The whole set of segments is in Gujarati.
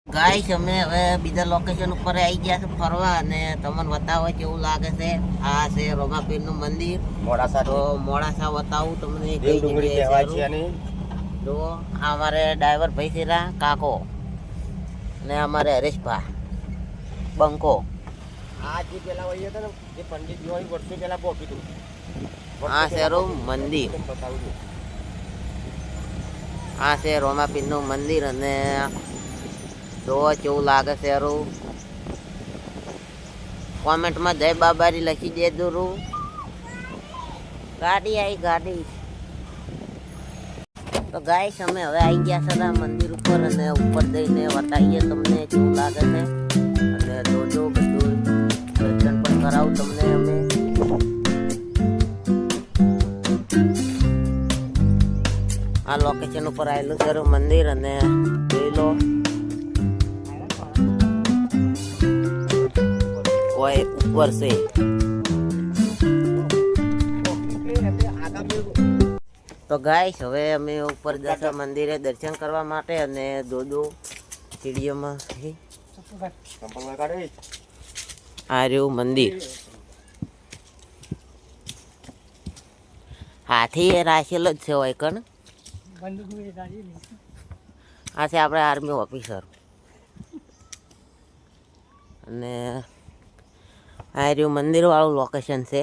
ગાઈસ અમે હવે બીજા લોકેશન ઉપર આવી ગયા છે ફરવા અને તમને બતાવો કેવું લાગે છે. આ છે રોમાપીરનું મંદિર મોડાસા. તો મોડાસા બતાવું તમને કઈ જગ્યાએ છે. જો આ અમારે ડ્રાઈવર ભાઈ છે કાકો ને અમારે હરેશભા બંકો. આ જે પેલા વહી હતા ને જે પંડિત જોઈ વર્ષો પેલા પહોંચી હતું. આ છે મંદિર. આ છે રોમાપીરનું મંદિર અને જો કેવું લાગે છે યારું. કોમેન્ટમાં જય બાબારી લખી દેજો રૂ. ગાડી આવી ગાડી. તો ગાઈસ અમે હવે આવી ગયા છે મંદિર ઉપર અને ઉપર જઈને બતાવીએ તમને કેવું લાગે છે અને જોજો બધું દર્શન પણ કરાવું તમને અમે. આ લોકેશન ઉપર આવેલું છે મંદિર અને જોઈ લો કોઈ ઉપર છે. તો ગાઈસ હવે અમે ઉપર જશે મંદિરે દર્શન કરવા માટે અને દોદો સીડીઓમાં આ રહ્યું મંદિર. હાથી રાખેલો જ છે હોય કણ. આ છે આપણે આર્મી ઓફિસર અને આ રહ્યું મંદિર વાળું લોકેશન છે.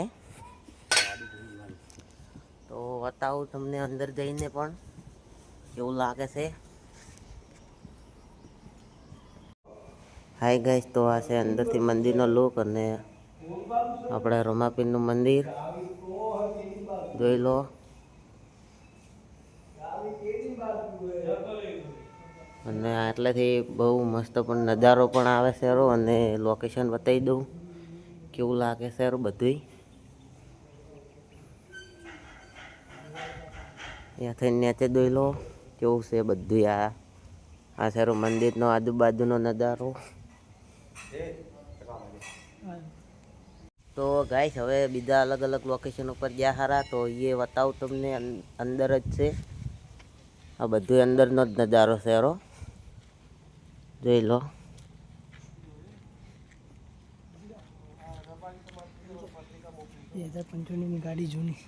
તો બતાવું તમને અંદર જઈને પણ કેવું લાગે છે. હાય ગાઈસ, તો આ છે અંદરથી મંદિરનો લુક અને આપણે રોમાપીરનું મંદિર જોઈ લો. અને આટલેથી બહુ મસ્ત પણ નજારો પણ આવે છે અને લોકેશન બતાવી દઉં કેવું લાગે છે બધું. અહીંયા થઈને નીચે દોઈ લો કેવું છે બધું. આ છે મંદિરનો આજુબાજુનો નજારો. તો ગાઈસ હવે બીજા અલગ અલગ લોકેશન ઉપર ગયા હારા તો એ બતાવું તમને. અંદર જ છે આ બધું, અંદરનો જ નજારો છે જોઈ લો. ગાડી જૂની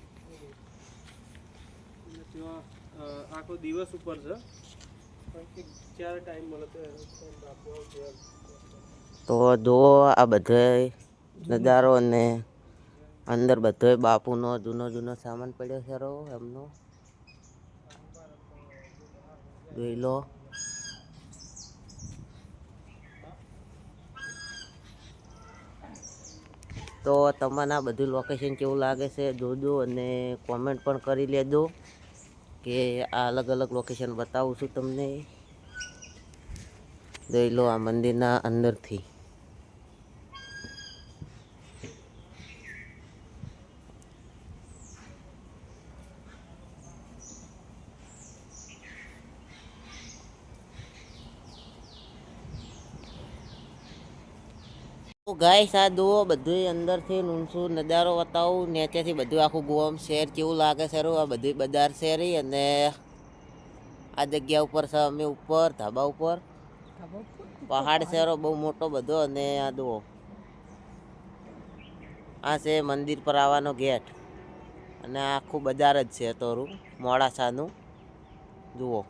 આખો દિવસ ઉપર છે જ્યારે ટાઈમ મળે તો જો આ બધો નજારો અને અંદર બધો બાપુનો જૂનો સામાન પડ્યો છે એમનો જોઈ લો. તો તમને આ બધું લોકેશન કેવું લાગે છે જોજો અને કોમેન્ટ પણ કરી લેજો કે આ અલગ અલગ લોકેશન બતાવું છું તમને. જોઈ લો આ મંદિરના અંદરથી. ગાઈસ આ જુઓ બધું અંદરથી ઊંચું નજારો બતાવું. નીચેથી બધું આખું ગોમ શહેર કેવું લાગે છે આ બધી બજાર શહેરી. અને આ જગ્યા ઉપર છે અમે ઉપર ધાબા ઉપર. પહાડ શહેરો બહુ મોટો બધો. અને આ જુઓ આ છે મંદિર પર આવવાનો ગેટ અને આખું બજાર જ છે તોરું મોડાસાનું જુઓ.